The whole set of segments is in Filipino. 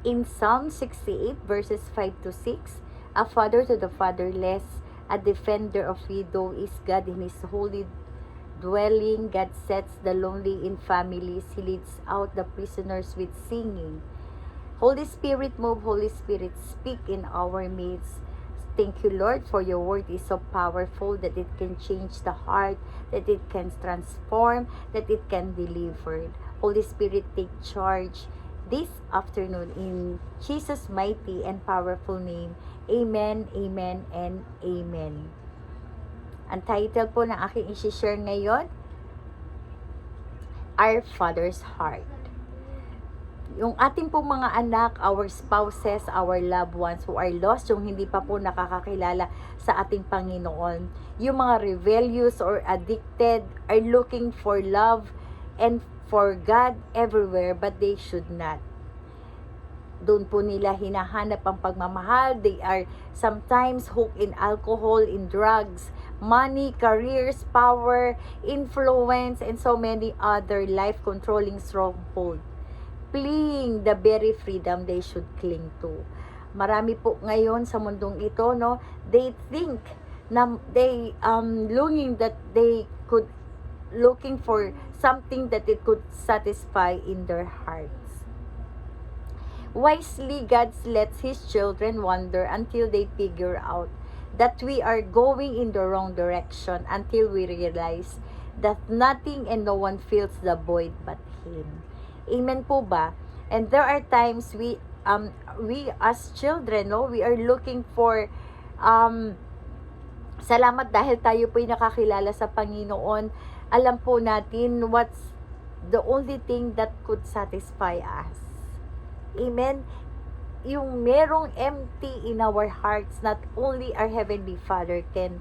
In Psalm 68 verses 5 to 6, a father to the fatherless, a defender of widow is God in his holy dwelling. God sets the lonely in families. He leads out the prisoners with singing. Holy Spirit, move. Holy Spirit, speak in our midst. Thank you, Lord, for your word is so powerful that it can change the heart, that it can transform, that it can deliver. Holy Spirit, take charge this afternoon in Jesus' mighty and powerful name. Amen, amen, and amen. Ang title po ng aking isi-share ngayon, Our Father's Heart. Yung ating pong mga anak, our spouses, our loved ones who are lost, yung hindi pa po nakakakilala sa ating Panginoon, yung mga rebellious or addicted are looking for love and for God everywhere, but they should not. Doon po nila hinahanap ang pagmamahal. They are sometimes hooked in alcohol, in drugs, money, careers, power, influence, and so many other life-controlling strongholds, fleeing the very freedom they should cling to. Marami po ngayon sa mundong ito, no, they think na they longing that they could looking for something that it could satisfy in their hearts. Wisely, God lets His children wander until they figure out that we are going in the wrong direction, until we realize that nothing and no one fills the void but Him. Amen po ba? And there are times we as children, no, we are looking for salamat dahil tayo po'y nakakilala sa Panginoon. Alam po natin what's the only thing that could satisfy us. Amen. Yung merong empty in our hearts, not only our Heavenly Father can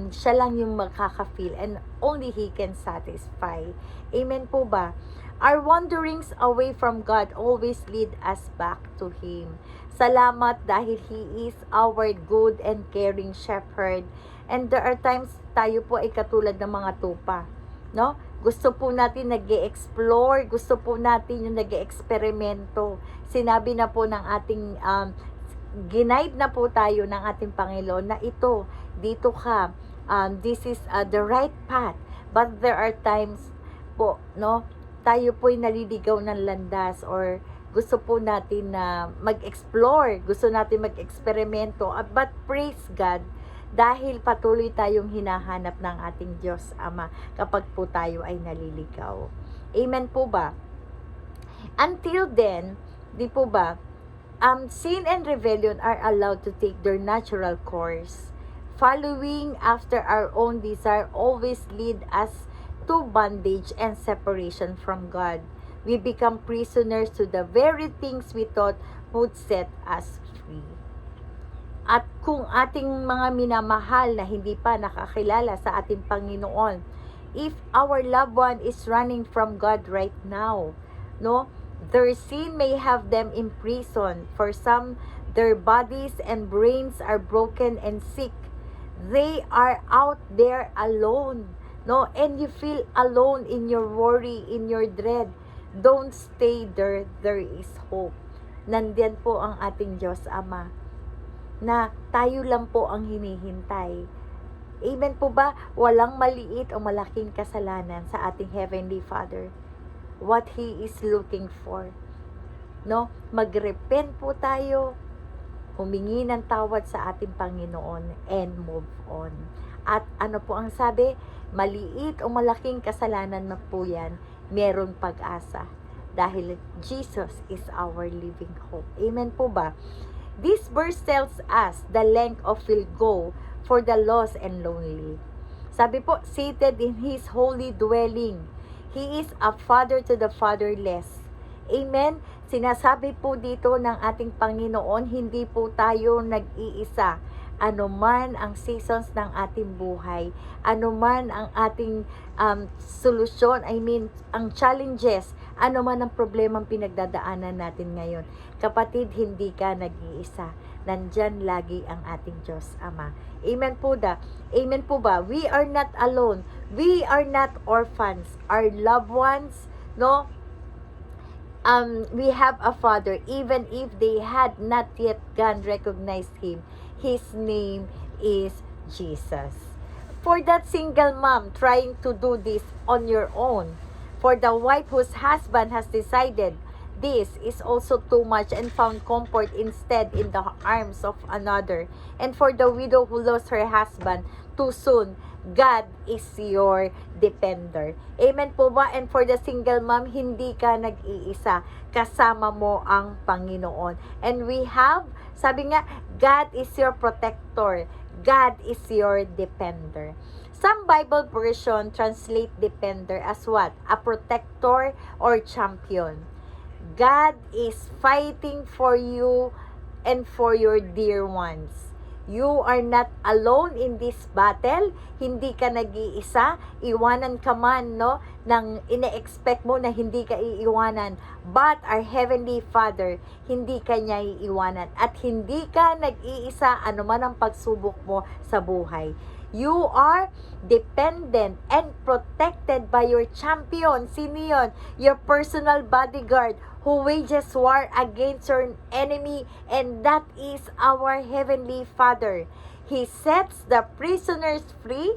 siya lang yung makaka-feel and only He can satisfy. Amen po ba? Our wanderings away from God always lead us back to Him. Salamat dahil He is our good and caring shepherd. And there are times tayo po ay katulad ng mga tupa, no? Gusto po natin nag-e-explore, gusto po natin yung nag-e-eksperimento. Sinabi na po ng ating ginaid na po tayo ng ating Panginoon na ito, dito ka, this is the right path. But there are times po, no, tayo po'y naliligaw ng landas or gusto po natin na mag-explore, gusto natin mag-eksperimento. But praise God, dahil patuloy tayong hinahanap ng ating Diyos Ama kapag po tayo ay naliligaw. Amen po ba? Until then, di po ba, sin and rebellion are allowed to take their natural course. Following after our own desire always lead us to bondage and separation from God. We become prisoners to the very things we thought would set us free. At kung ating mga minamahal na hindi pa nakakilala sa ating Panginoon, if our loved one is running from God right now, no, their sin may have them in prison. For some, their bodies and brains are broken and sick. They are out there alone, no, and you feel alone in your worry, in your dread. Don't stay there. There is hope. Nandiyan po ang ating Diyos Ama, na tayo lang po ang hinihintay. Amen po ba? Walang maliit o malaking kasalanan sa ating Heavenly Father. What He is looking for, no? Mag-repent po tayo, humingi ng tawad sa ating Panginoon, and move on. At ano po ang sabi? Maliit o malaking kasalanan na po yan, merong pag-asa. Dahil Jesus is our living hope. Amen po ba? This verse tells us the length of will go for the lost and lonely. Sabi po, seated in His holy dwelling, He is a father to the fatherless. Amen? Sinasabi po dito ng ating Panginoon, hindi po tayo nag-iisa. Ano man ang seasons ng ating buhay, ano man ang ating solusyon, ang challenges, ano man ang problemang pinagdadaanan natin ngayon. Kapatid, hindi ka nag-iisa. Nandyan lagi ang ating Diyos Ama. Amen po da. Amen po ba? We are not alone. We are not orphans. Our loved ones, no, we have a father, even if they had not yet gone recognized him. His name is Jesus. For that single mom trying to do this on your own, for the wife whose husband has decided this is also too much and found comfort instead in the arms of another, and for the widow who lost her husband too soon, God is your defender. Amen po ba? And for the single mom, hindi ka nag-iisa. Kasama mo ang Panginoon. And we have, sabi nga, God is your protector. God is your defender. Some Bible version translate defender as what? A protector or champion. God is fighting for you and for your dear ones. You are not alone in this battle. Hindi ka nag-iisa. Iwanan ka man, no? Nang ine-expect mo na hindi ka iiwanan. But our Heavenly Father, hindi ka niya iiwanan. At hindi ka nag-iisa anuman ang pagsubok mo sa buhay. You are dependent and protected by your champion. Sino yun? Your personal bodyguard who wages war against your enemy, and that is our Heavenly Father. He sets the prisoners free.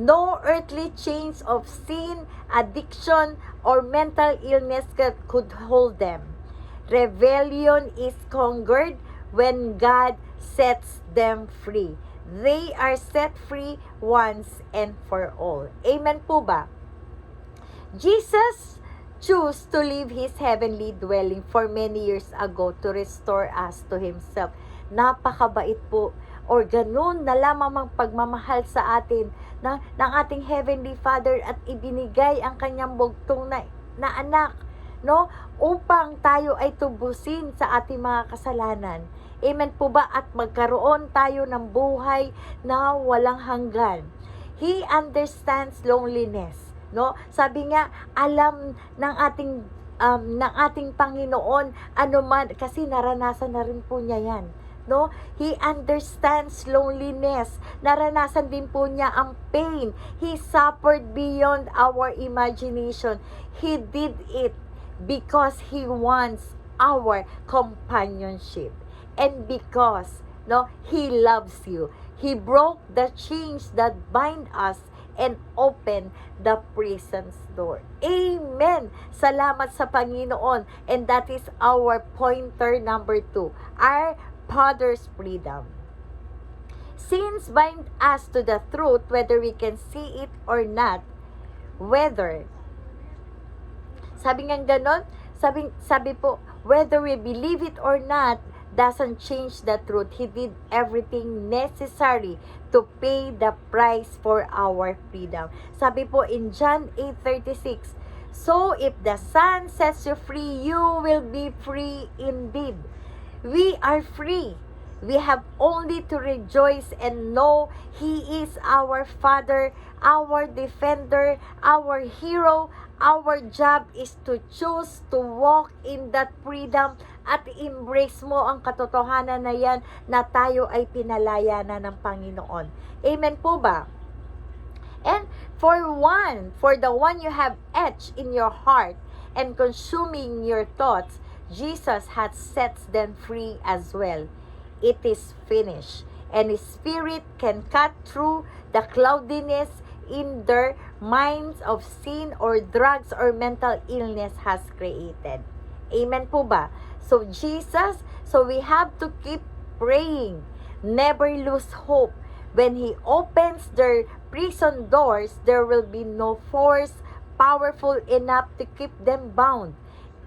No earthly chains of sin, addiction, or mental illness could hold them. Rebellion is conquered when God sets them free. They are set free once and for all. Amen po ba? Jesus chose to leave His heavenly dwelling for many years ago to restore us to Himself. Napakabait po, or ganun na lamang ang pagmamahal sa atin ng ating Heavenly Father, at ibinigay ang kanyang bugtong na anak, no? Upang tayo ay tubusin sa ating mga kasalanan. Amen po ba? At magkaroon tayo ng buhay na walang hanggan. He understands loneliness, no? Sabi nga, alam ng ating Panginoon ano man, kasi naranasan na rin po niya yan, no? He understands loneliness. Naranasan din po niya ang pain. He suffered beyond our imagination. He did it because He wants our companionship. And because, no, He loves you. He broke the chains that bind us and opened the prison's door. Amen! Salamat sa Panginoon. And that is our pointer number 2. Our Father's freedom. Sins bind us to the truth whether we can see it or not. Sabi nga ganon, sabi po, whether we believe it or not, doesn't change the truth. He did everything necessary to pay the price for our freedom. Sabi po in John 8:36, so if the Son sets you free, you will be free indeed. We are free. We have only to rejoice and know He is our Father, our defender, our hero. Our job is to choose to walk in that freedom at embrace mo ang katotohanan na yan na tayo ay pinalaya na ng Panginoon. Amen po ba? And for the one you have etched in your heart and consuming your thoughts, Jesus has set them free as well. It is finished. And His Spirit can cut through the cloudiness in their minds of sin or drugs or mental illness has created. Amen po ba? So we have to keep praying. Never lose hope. When He opens their prison doors, there will be no force powerful enough to keep them bound.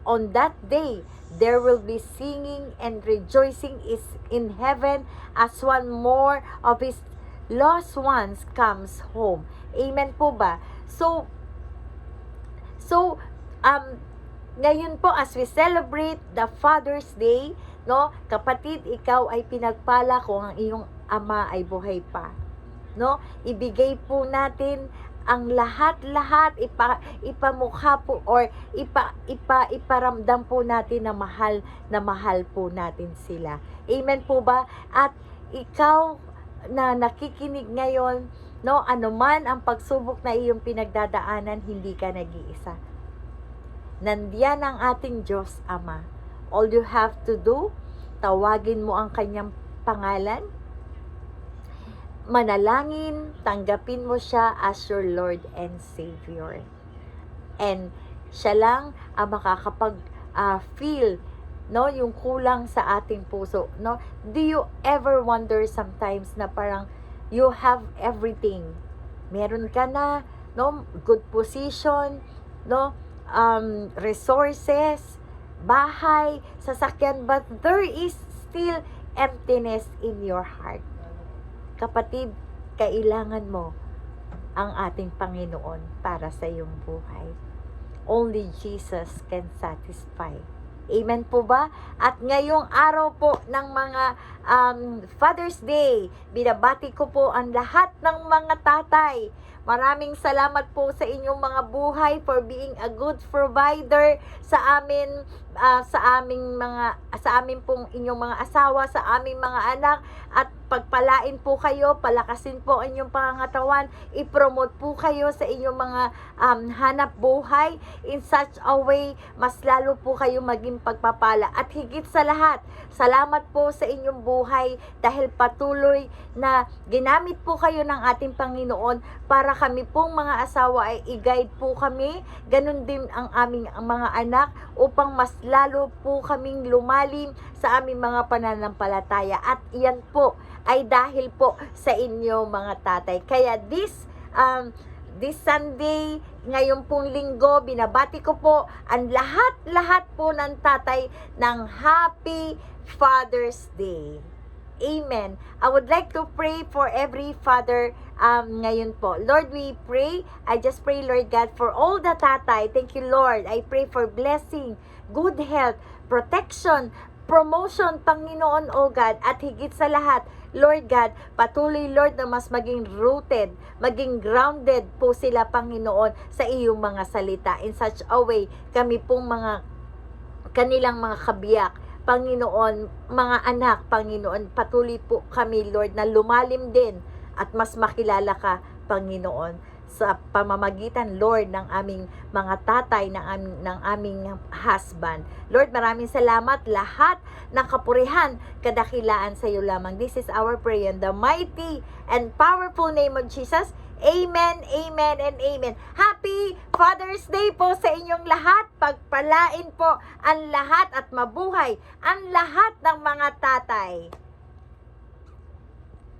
On that day, there will be singing and rejoicing is in heaven as one more of His lost ones comes home. Amen po ba? So ngayon po as we celebrate the Father's Day, no, kapatid, ikaw ay pinagpala kung ang iyong ama ay buhay pa. No? Ibigay po natin ang lahat-lahat, ipamukha po or iparamdam po natin na mahal po natin sila. Amen po ba? At ikaw na nakikinig ngayon, no, anuman ang pagsubok na iyong pinagdadaanan, hindi ka nag-iisa. nandiyan ang ating Diyos Ama. All you have to do, tawagin mo ang kanyang pangalan, manalangin, tanggapin mo siya as your Lord and Savior. And siya lang ang makakapag-feel yung kulang sa ating puso. No? Do you ever wonder sometimes na parang you have everything? Meron ka na, good position, resources, bahay, sasakyan, but there is still emptiness in your heart. Kapatid, kailangan mo ang ating Panginoon para sa iyong buhay. Only Jesus can satisfy. Amen po ba? At ngayong araw po ng mga Father's Day, binabati ko po ang lahat ng mga tatay. Maraming salamat po sa inyong mga buhay for being a good provider sa amin, sa amin pong inyong mga asawa, sa aming mga anak, at pagpalain po kayo, palakasin po ang inyong pangangatawan, i-promote po kayo sa inyong mga hanap buhay in such a way, mas lalo po kayo maging pagpapala. At higit sa lahat, salamat po sa inyong buhay dahil patuloy na ginamit po kayo ng ating Panginoon para kami pong mga asawa ay i-guide po kami, ganun din ang aming mga anak, upang mas lalo po kaming lumalim sa aming mga pananampalataya. At iyan po ay dahil po sa inyo mga tatay. Kaya this Sunday, ngayon pong linggo, binabati ko po ang lahat po ng tatay ng Happy Father's Day. Amen. I would like to pray for every father ngayon po. Lord, we pray. I just pray, Lord God, for all the tatay. Thank you, Lord. I pray for blessing, good health, protection, promotion, Panginoon, O God, at higit sa lahat, Lord God, patuloy, Lord, na mas maging rooted, maging grounded po sila, Panginoon, sa iyong mga salita. In such a way, kami pong kanilang mga kabiyak, Panginoon, mga anak, Panginoon, patuloy po kami, Lord, na lumalim din at mas makilala ka, Panginoon, sa pamamagitan, Lord, ng aming mga tatay, ng aming husband. Lord, maraming salamat. Lahat ng kapurihan, kadakilaan sa iyo lamang. This is our prayer in the mighty and powerful name of Jesus. Amen, amen, and amen. Happy Father's Day po sa inyong lahat. Pagpalain po ang lahat at mabuhay ang lahat ng mga tatay.